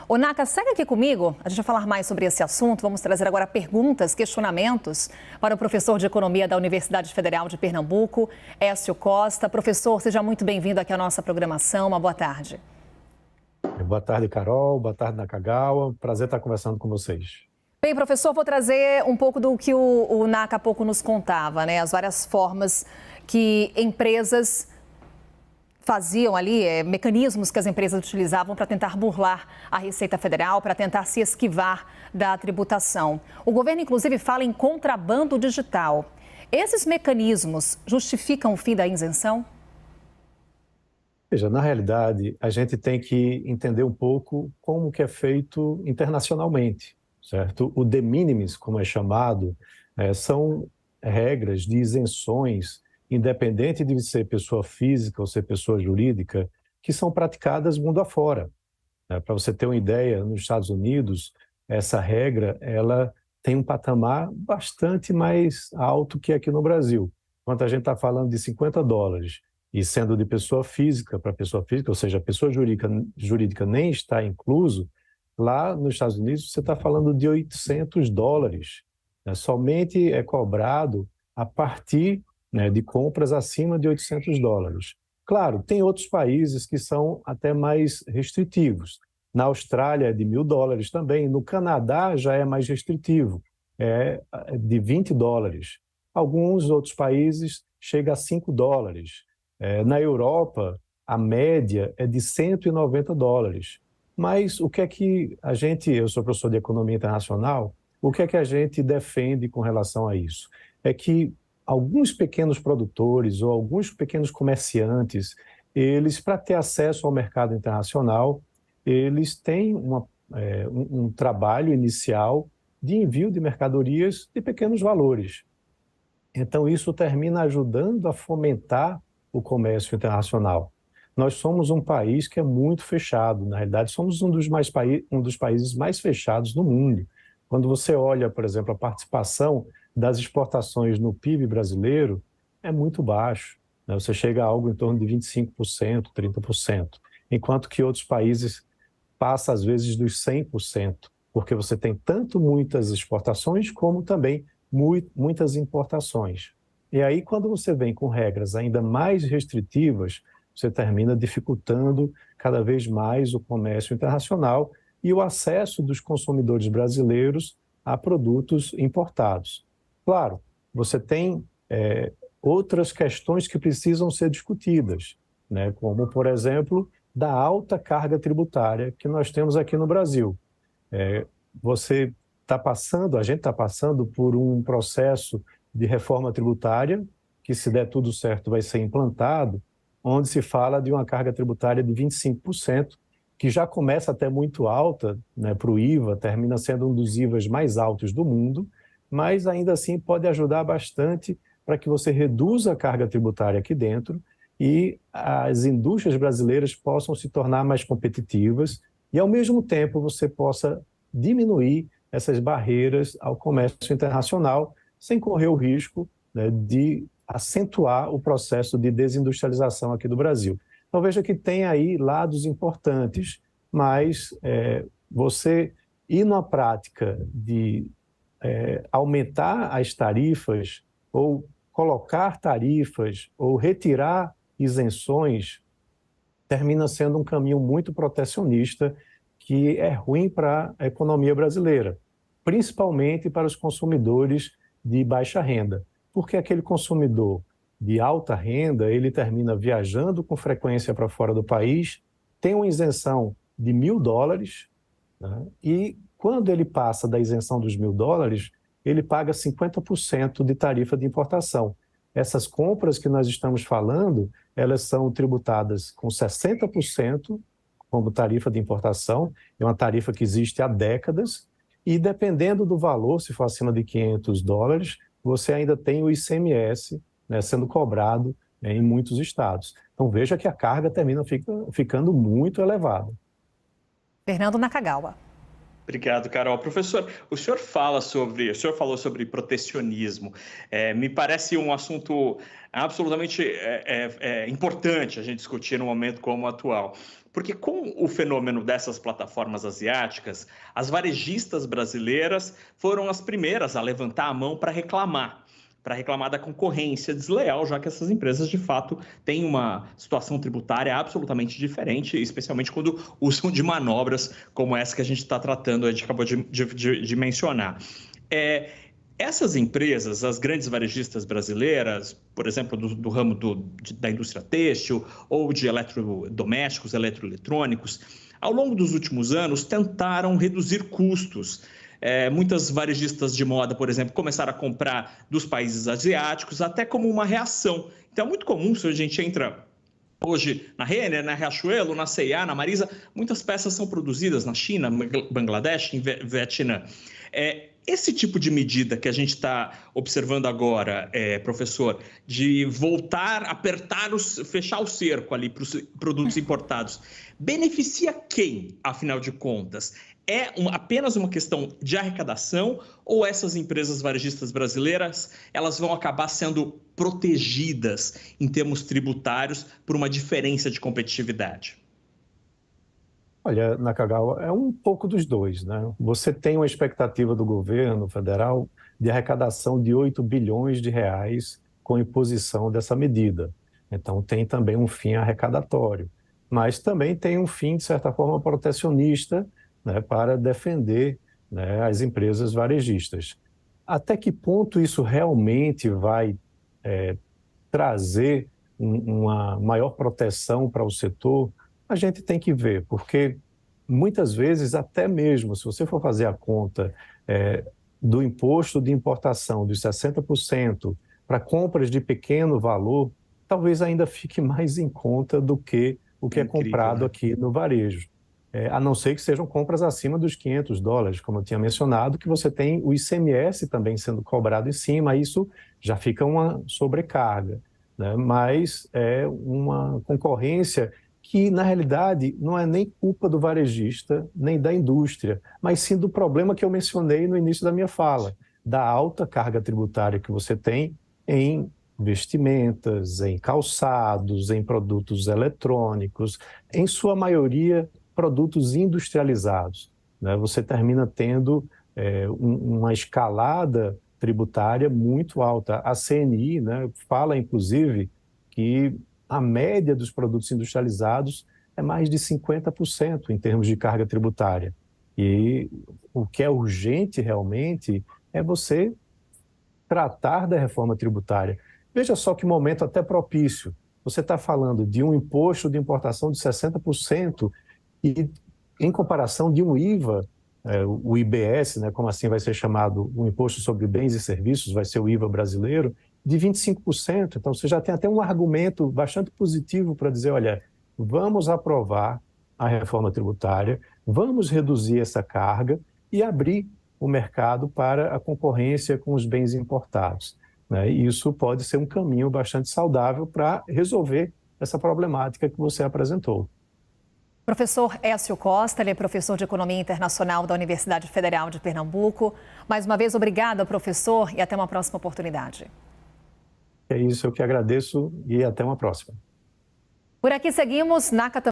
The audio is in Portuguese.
Ô, Naka, segue aqui comigo. A gente vai falar mais sobre esse assunto. Vamos trazer agora perguntas, questionamentos para o professor de Economia da Universidade Federal de Pernambuco, Écio Costa. Professor, seja muito bem-vindo aqui à nossa programação. Uma boa tarde. Boa tarde, Carol. Boa tarde, Nakagawa. Prazer estar conversando com vocês. Bem, professor, vou trazer um pouco do que o Naka há pouco nos contava, né? As várias formas que empresas faziam ali, mecanismos que as empresas utilizavam para tentar burlar a Receita Federal, para tentar se esquivar da tributação. O governo, inclusive, fala em contrabando digital. Esses mecanismos justificam o fim da isenção? Veja, na realidade, a gente tem que entender um pouco como que é feito internacionalmente, certo? O de minimis, como é chamado, são regras de isenções, independente de ser pessoa física ou ser pessoa jurídica, que são praticadas mundo afora. Para você ter uma ideia, nos Estados Unidos, essa regra ela tem um patamar bastante mais alto que aqui no Brasil. Quando a gente está falando de $50, e sendo de pessoa física para pessoa física, ou seja, a pessoa jurídica nem está incluso, lá nos Estados Unidos você está falando de $800. Somente é cobrado a partir de compras acima de $800. Claro, tem outros países que são até mais restritivos. Na Austrália é de $1.000 também, no Canadá já é mais restritivo, é de $20. Alguns outros países chega a $5. Na Europa, a média é de $190. Mas o que é que eu sou professor de Economia Internacional, o que é que a gente defende com relação a isso? É que alguns pequenos produtores ou alguns pequenos comerciantes, eles, para ter acesso ao mercado internacional, eles têm um trabalho inicial de envio de mercadorias de pequenos valores. Então, isso termina ajudando a fomentar o comércio internacional. Nós somos um país que é muito fechado, na realidade, somos um dos países mais fechados do mundo. Quando você olha, por exemplo, a participação das exportações no PIB brasileiro, é muito baixo. Você chega a algo em torno de 25%, 30%, enquanto que outros países passam, às vezes, dos 100%, porque você tem tanto muitas exportações como também muitas importações. E aí, quando você vem com regras ainda mais restritivas, você termina dificultando cada vez mais o comércio internacional e o acesso dos consumidores brasileiros a produtos importados. Claro, você tem outras questões que precisam ser discutidas, né? Como, por exemplo, da alta carga tributária que nós temos aqui no Brasil. A gente está passando por um processo de reforma tributária, que, se der tudo certo, vai ser implantado, onde se fala de uma carga tributária de 25%, que já começa até muito alta, né, para o IVA, termina sendo um dos IVAs mais altos do mundo, mas ainda assim pode ajudar bastante para que você reduza a carga tributária aqui dentro e as indústrias brasileiras possam se tornar mais competitivas e, ao mesmo tempo, você possa diminuir essas barreiras ao comércio internacional, sem correr o risco, né, de acentuar o processo de desindustrialização aqui do Brasil. Então, veja que tem aí lados importantes, mas você ir na prática de aumentar as tarifas ou colocar tarifas ou retirar isenções termina sendo um caminho muito protecionista que é ruim para a economia brasileira, principalmente para os consumidores de baixa renda, porque aquele consumidor de alta renda, ele termina viajando com frequência para fora do país, tem uma isenção de $1.000, né? E quando ele passa da isenção dos $1.000, ele paga 50% de tarifa de importação. Essas compras que nós estamos falando, elas são tributadas com 60% como tarifa de importação, é uma tarifa que existe há décadas, e dependendo do valor, se for acima de $500, você ainda tem o ICMS, né, sendo cobrado, né, em muitos estados. Então veja que a carga termina ficando muito elevada. Fernando Nakagawa. Obrigado, Carol. Professor, o senhor falou sobre protecionismo. Me parece um assunto absolutamente importante a gente discutir num momento como o atual. Porque com o fenômeno dessas plataformas asiáticas, as varejistas brasileiras foram as primeiras a levantar a mão para reclamar da concorrência desleal, já que essas empresas, de fato, têm uma situação tributária absolutamente diferente, especialmente quando usam de manobras como essa que a gente está tratando, a gente acabou de mencionar. Essas empresas, as grandes varejistas brasileiras, por exemplo, do ramo da indústria têxtil ou de eletrodomésticos, eletroeletrônicos, ao longo dos últimos anos tentaram reduzir custos. Muitas varejistas de moda, por exemplo, começaram a comprar dos países asiáticos, até como uma reação. Então, é muito comum, se a gente entra hoje na Renner, na Riachuelo, na C&A, na Marisa, muitas peças são produzidas na China, Bangladesh, em Vietnã. Esse tipo de medida que a gente está observando agora, professor, de voltar, fechar o cerco ali para os produtos importados, beneficia quem, afinal de contas? Apenas uma questão de arrecadação ou essas empresas varejistas brasileiras elas vão acabar sendo protegidas em termos tributários por uma diferença de competitividade? Olha, Nakagawa, é um pouco dos dois, né? Você tem uma expectativa do governo federal de arrecadação de 8 bilhões de reais com imposição dessa medida. Então, tem também um fim arrecadatório, mas também tem um fim, de certa forma, protecionista, né, para defender, né, as empresas varejistas. Até que ponto isso realmente vai trazer uma maior proteção para o setor? A gente tem que ver, porque muitas vezes, até mesmo, se você for fazer a conta do imposto de importação dos 60% para compras de pequeno valor, talvez ainda fique mais em conta do que o que é comprado, né, aqui no varejo. A não ser que sejam compras acima dos $500, como eu tinha mencionado, que você tem o ICMS também sendo cobrado em cima, isso já fica uma sobrecarga, né? Mas é uma concorrência que, na realidade, não é nem culpa do varejista, nem da indústria, mas sim do problema que eu mencionei no início da minha fala, da alta carga tributária que você tem em vestimentas, em calçados, em produtos eletrônicos, em sua maioria, produtos industrializados, né? Você termina tendo uma escalada tributária muito alta. A CNI, né, fala, inclusive, que a média dos produtos industrializados é mais de 50% em termos de carga tributária. E o que é urgente realmente é você tratar da reforma tributária. Veja só que momento até propício. Você está falando de um imposto de importação de 60% e em comparação de um IVA, o IBS, né, como assim vai ser chamado, o Imposto sobre Bens e Serviços, vai ser o IVA brasileiro, de 25%. Então, você já tem até um argumento bastante positivo para dizer, olha, vamos aprovar a reforma tributária, vamos reduzir essa carga e abrir o mercado para a concorrência com os bens importados, né? E isso pode ser um caminho bastante saudável para resolver essa problemática que você apresentou. Professor Écio Costa, ele é professor de Economia Internacional da Universidade Federal de Pernambuco. Mais uma vez, obrigada, professor, e até uma próxima oportunidade. É isso, eu que agradeço e até uma próxima. Por aqui seguimos. NACA